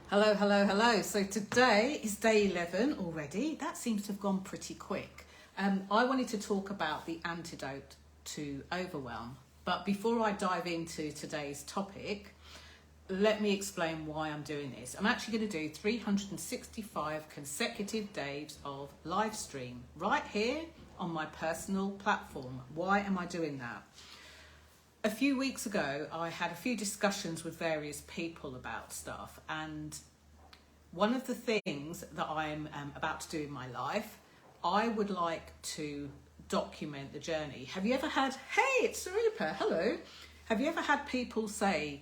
Hello, hello, hello. So today is day 11 already. That seems to have gone pretty quick. I wanted to talk about the antidote to overwhelm. But before I dive into today's topic, let me explain why I'm doing this. I'm actually going to do 365 consecutive days of live stream right here on my personal platform. Why am I doing that? A few weeks ago, I had a few discussions with various people about stuff, and one of the things that I'm about to do in my life, I would like to document the journey. Have you ever had, hey, it's 𝗙𝗶H, hello. Have you ever had people say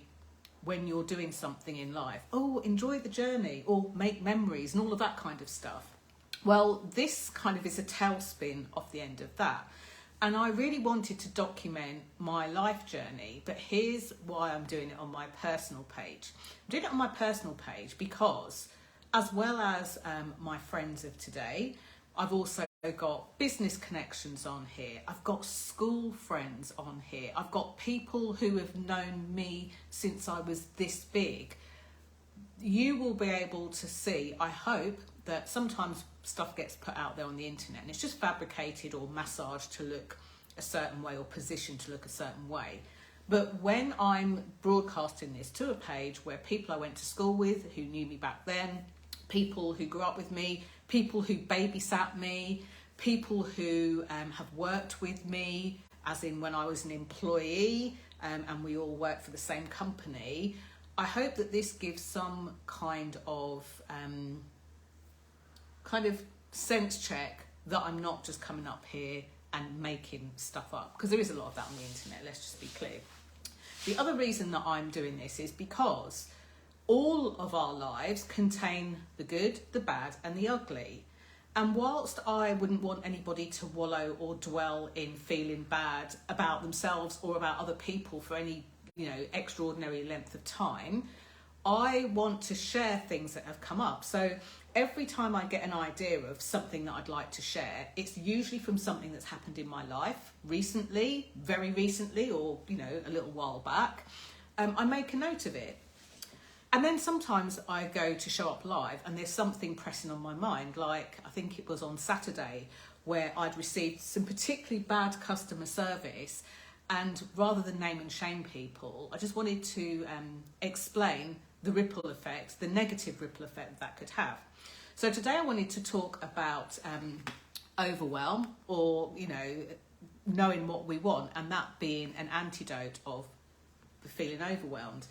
when you're doing something in life, oh, enjoy the journey, or make memories and all of that kind of stuff? Well, this kind of is a tailspin off the end of that. And I really wanted to document my life journey, but here's why I'm doing it on my personal page. I'm doing it on my personal page because, as well as my friends of today, I've also got business connections on here. I've got school friends on here. I've got people who have known me since I was this big. You will be able to see, I hope, that sometimes stuff gets put out there on the internet and it's just fabricated or massaged to look a certain way or positioned to look a certain way. But when I'm broadcasting this to a page where people I went to school with, who knew me back then, people who grew up with me, people who babysat me, people who have worked with me, as in when I was an employee and we all worked for the same company, I hope that this gives some kind of sense check that I'm not just coming up here and making stuff up, because there is a lot of that on the internet, let's just be clear. The other reason that I'm doing this is because all of our lives contain the good, the bad and the ugly. And whilst I wouldn't want anybody to wallow or dwell in feeling bad about themselves or about other people for any extraordinary length of time, I want to share things that have come up. So every time I get an idea of something that I'd like to share, it's usually from something that's happened in my life recently, very recently, or a little while back. I make a note of it. And then sometimes I go to show up live and there's something pressing on my mind, like I think it was on Saturday where I'd received some particularly bad customer service, and rather than name and shame people, I just wanted to explain the ripple effect, the negative ripple effect that could have. So today I wanted to talk about overwhelm, or knowing what we want, and that being an antidote of feeling overwhelmed.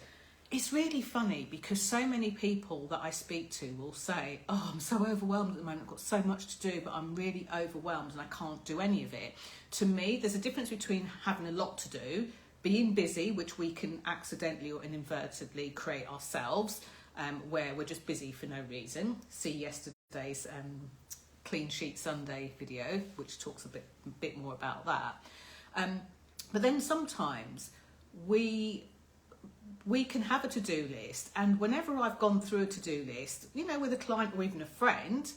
It's really funny because so many people that I speak to will say, oh, I'm so overwhelmed at the moment, I've got so much to do, but I'm really overwhelmed and I can't do any of it. To me, there's a difference between having a lot to do, being busy, which we can accidentally or inadvertently create ourselves, where we're just busy for no reason. See yesterday's Clean Sheet Sunday video, which talks a bit more about that. But then sometimes we can have a to-do list, and whenever I've gone through a to-do list, with a client or even a friend,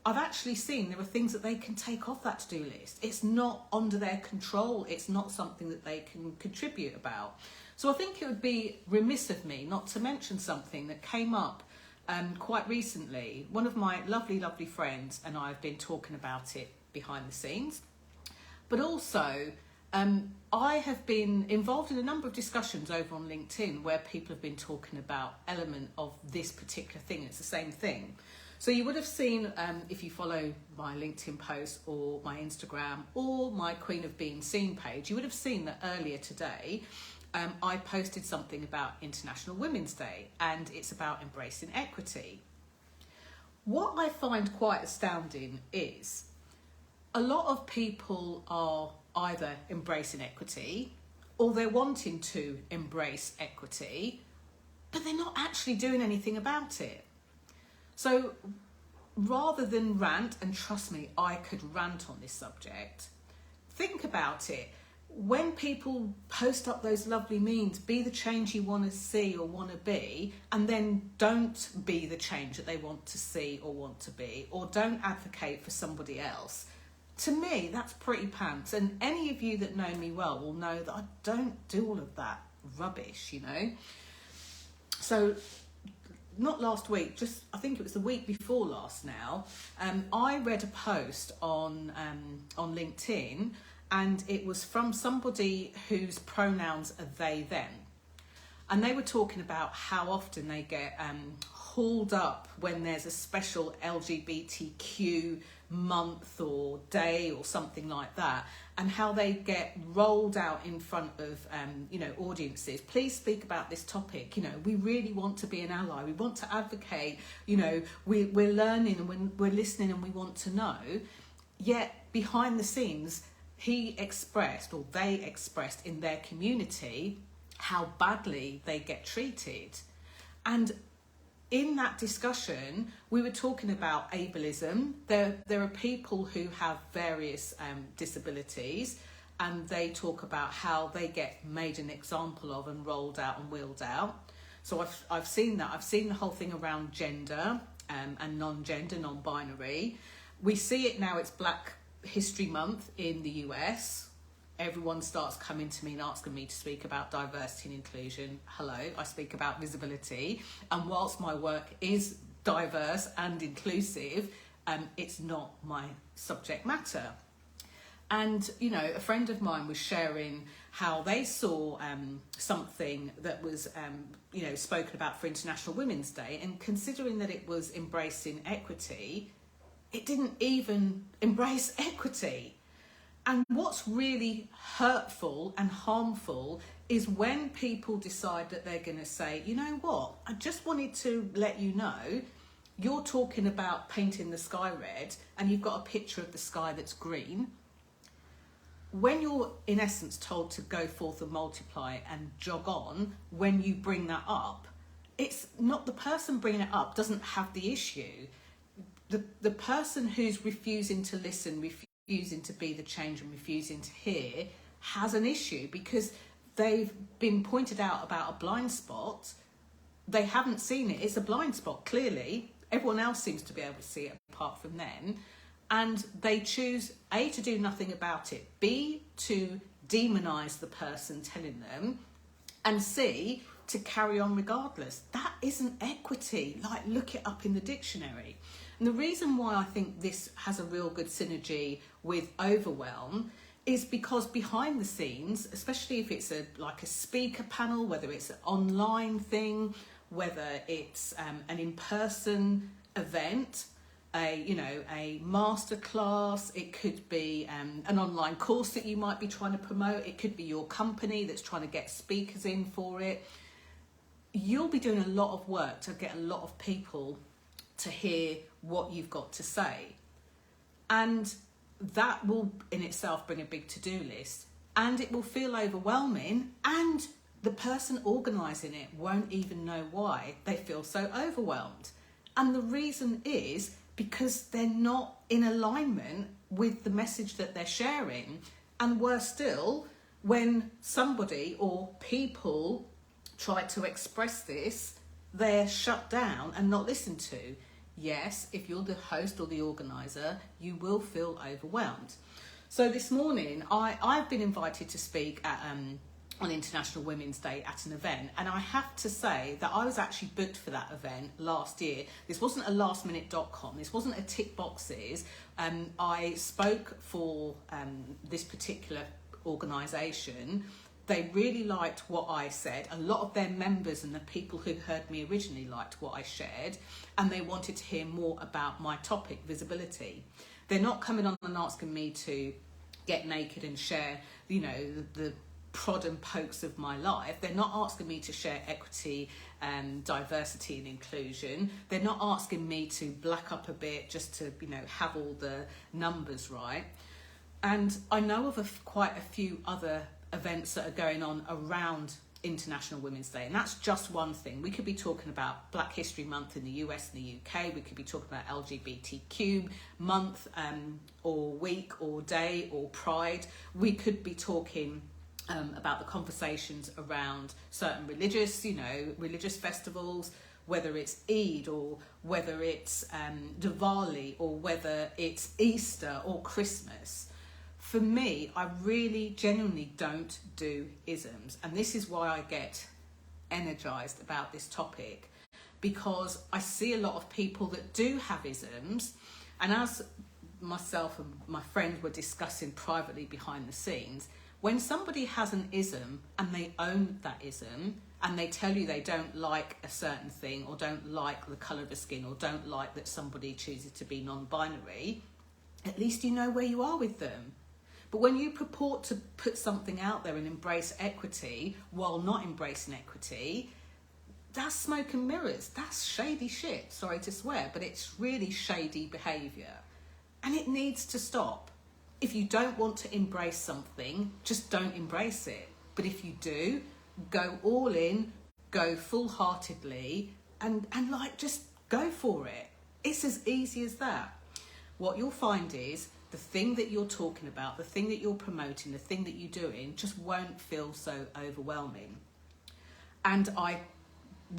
I've actually seen there are things that they can take off that to-do list. It's not under their control. It's not something that they can contribute about. So I think it would be remiss of me not to mention something that came up quite recently. One of my lovely, lovely friends and I have been talking about it behind the scenes, but also I have been involved in a number of discussions over on LinkedIn where people have been talking about element of this particular thing. It's the same thing. So you would have seen, if you follow my LinkedIn post or my Instagram or my Queen of Being Seen page, you would have seen that earlier today I posted something about International Women's Day, and it's about embracing equity. What I find quite astounding is a lot of people are either embracing equity or they're wanting to embrace equity, but they're not actually doing anything about it. So rather than rant, and trust me, I could rant on this subject, think about it. When people post up those lovely memes, be the change you want to see or want to be, and then don't be the change that they want to see or want to be, or don't advocate for somebody else, to me, that's pretty pants. And any of you that know me well will know that I don't do all of that rubbish, So not last week, just I think it was the week before last now, I read a post on LinkedIn, and it was from somebody whose pronouns are they, them. And they were talking about how often they get hauled up when there's a special LGBTQ month or day or something like that, and how they get rolled out in front of audiences. Please speak about this topic. We really want to be an ally. We want to advocate. We're learning and we're listening and we want to know. Yet behind the scenes, they expressed in their community how badly they get treated. And in that discussion, we were talking about ableism. There are people who have various disabilities, and they talk about how they get made an example of and rolled out and wheeled out. So I've seen that. I've seen the whole thing around gender and non-gender, non-binary. We see it now. It's Black History Month in the US. Everyone starts coming to me and asking me to speak about diversity and inclusion. Hello, I speak about visibility. And whilst my work is diverse and inclusive, it's not my subject matter. And, a friend of mine was sharing how they saw something that was, spoken about for International Women's Day. And considering that it was embracing equity, it didn't even embrace equity. And what's really hurtful and harmful is when people decide that they're going to say, you know what, I just wanted to let you know, you're talking about painting the sky red and you've got a picture of the sky that's green. When you're in essence told to go forth and multiply and jog on, when you bring that up, it's not the person bringing it up doesn't have the issue. The person who's refusing to listen, refusing to be the change and refusing to hear has an issue, because they've been pointed out about a blind spot. They haven't seen it. It's a blind spot, clearly. Everyone else seems to be able to see it apart from them. And they choose, A, to do nothing about it, B, to demonise the person telling them, and C, to carry on regardless. That isn't equity. Like, look it up in the dictionary. And the reason why I think this has a real good synergy with overwhelm is because behind the scenes, especially if it's a speaker panel, whether it's an online thing, whether it's an in-person event, a masterclass, it could be an online course that you might be trying to promote, it could be your company that's trying to get speakers in for it. You'll be doing a lot of work to get a lot of people to hear what you've got to say. And that will in itself bring a big to-do list, and it will feel overwhelming, and the person organising it won't even know why they feel so overwhelmed. And the reason is because they're not in alignment with the message that they're sharing. And worse still, when somebody or people try to express this, they're shut down and not listened to. Yes, if you're the host or the organiser, you will feel overwhelmed. So this morning, I've been invited to speak at, on International Women's Day at an event, and I have to say that I was actually booked for that event last year. This wasn't a lastminute.com, this wasn't a tick boxes. I spoke for this particular organisation. They really liked what I said. A lot of their members and the people who heard me originally liked what I shared, and they wanted to hear more about my topic, visibility. They're not coming on and asking me to get naked and share, the prod and pokes of my life. They're not asking me to share equity and diversity and inclusion. They're not asking me to black up a bit just to, have all the numbers right. And I know of quite a few other events that are going on around International Women's Day, and that's just one thing. We could be talking about Black History Month in the US and the UK. We could be talking about LGBTQ month or week or day or Pride. We could be talking about the conversations around certain religious festivals, whether it's Eid or whether it's Diwali or whether it's Easter or Christmas. For me, I really genuinely don't do isms, and this is why I get energised about this topic, because I see a lot of people that do have isms, and as myself and my friend were discussing privately behind the scenes, when somebody has an ism and they own that ism and they tell you they don't like a certain thing, or don't like the colour of the skin, or don't like that somebody chooses to be non-binary, at least you know where you are with them. But when you purport to put something out there and embrace equity while not embracing equity, that's smoke and mirrors. That's shady shit, sorry to swear, but it's really shady behaviour. And it needs to stop. If you don't want to embrace something, just don't embrace it. But if you do, go all in, go full-heartedly, and like, just go for it. It's as easy as that. What you'll find is the thing that you're talking about, the thing that you're promoting, the thing that you're doing just won't feel so overwhelming. And I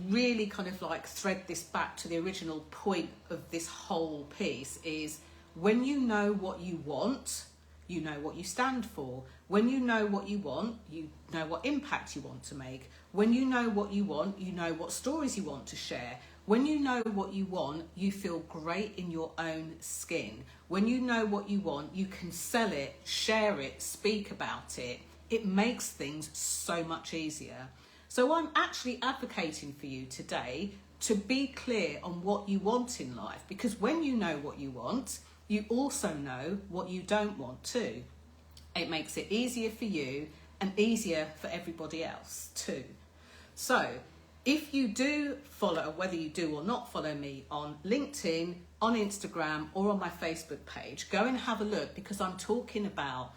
really kind of like thread this back to the original point of this whole piece is, when you know what you want, you know what you stand for. When you know what you want, you know what impact you want to make. When you know what you want, you know what stories you want to share. When you know what you want, you feel great in your own skin. When you know what you want, you can sell it, share it, speak about it. It makes things so much easier. So I'm actually advocating for you today to be clear on what you want in life, because when you know what you want, you also know what you don't want too. It makes it easier for you and easier for everybody else too. So if you do follow, whether you do or not follow me on LinkedIn, on Instagram, or on my Facebook page, go and have a look, because I'm talking about,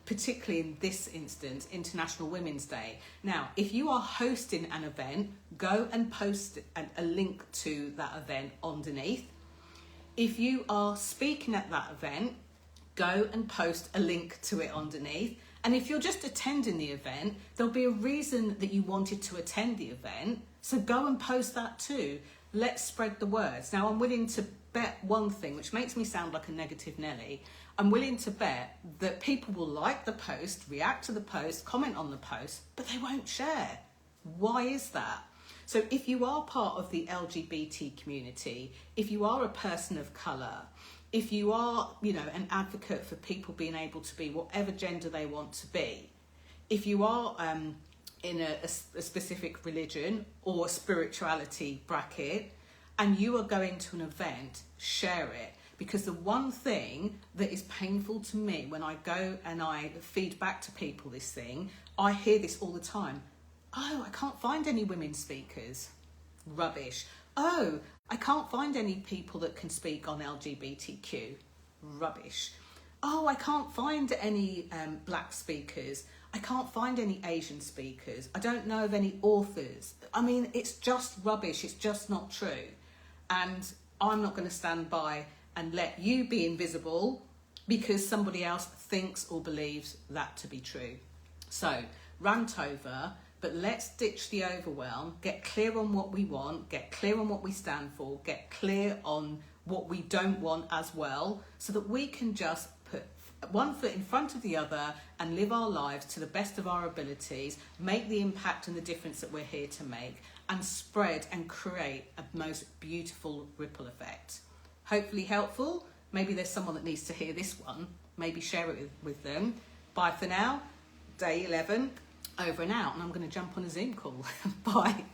particularly in this instance, International Women's Day. Now, if you are hosting an event, go and post a link to that event underneath. If you are speaking at that event, go and post a link to it underneath. And if you're just attending the event, there'll be a reason that you wanted to attend the event. So go and post that too. Let's spread the words. Now, I'm willing to bet one thing, which makes me sound like a negative Nelly. I'm willing to bet that people will like the post, react to the post, comment on the post, but they won't share. Why is that? So if you are part of the LGBT community, if you are a person of colour, if you are, an advocate for people being able to be whatever gender they want to be, if you are in a specific religion or spirituality bracket, and you are going to an event, share it. Because the one thing that is painful to me when I go and I feed back to people this thing, I hear this all the time. Oh, I can't find any women speakers. Rubbish. Oh, I can't find any people that can speak on LGBTQ. Rubbish. Oh, I can't find any black speakers. I can't find any Asian speakers. I don't know of any authors. I mean, it's just rubbish. It's just not true. And I'm not going to stand by and let you be invisible because somebody else thinks or believes that to be true. So, rant over, but let's ditch the overwhelm, get clear on what we want, get clear on what we stand for, get clear on what we don't want as well, so that we can just put one foot in front of the other and live our lives to the best of our abilities, make the impact and the difference that we're here to make, and spread and create a most beautiful ripple effect. Hopefully helpful. Maybe there's someone that needs to hear this one. Maybe share it with them. Bye for now. Day 11, over and out. And I'm going to jump on a Zoom call. Bye.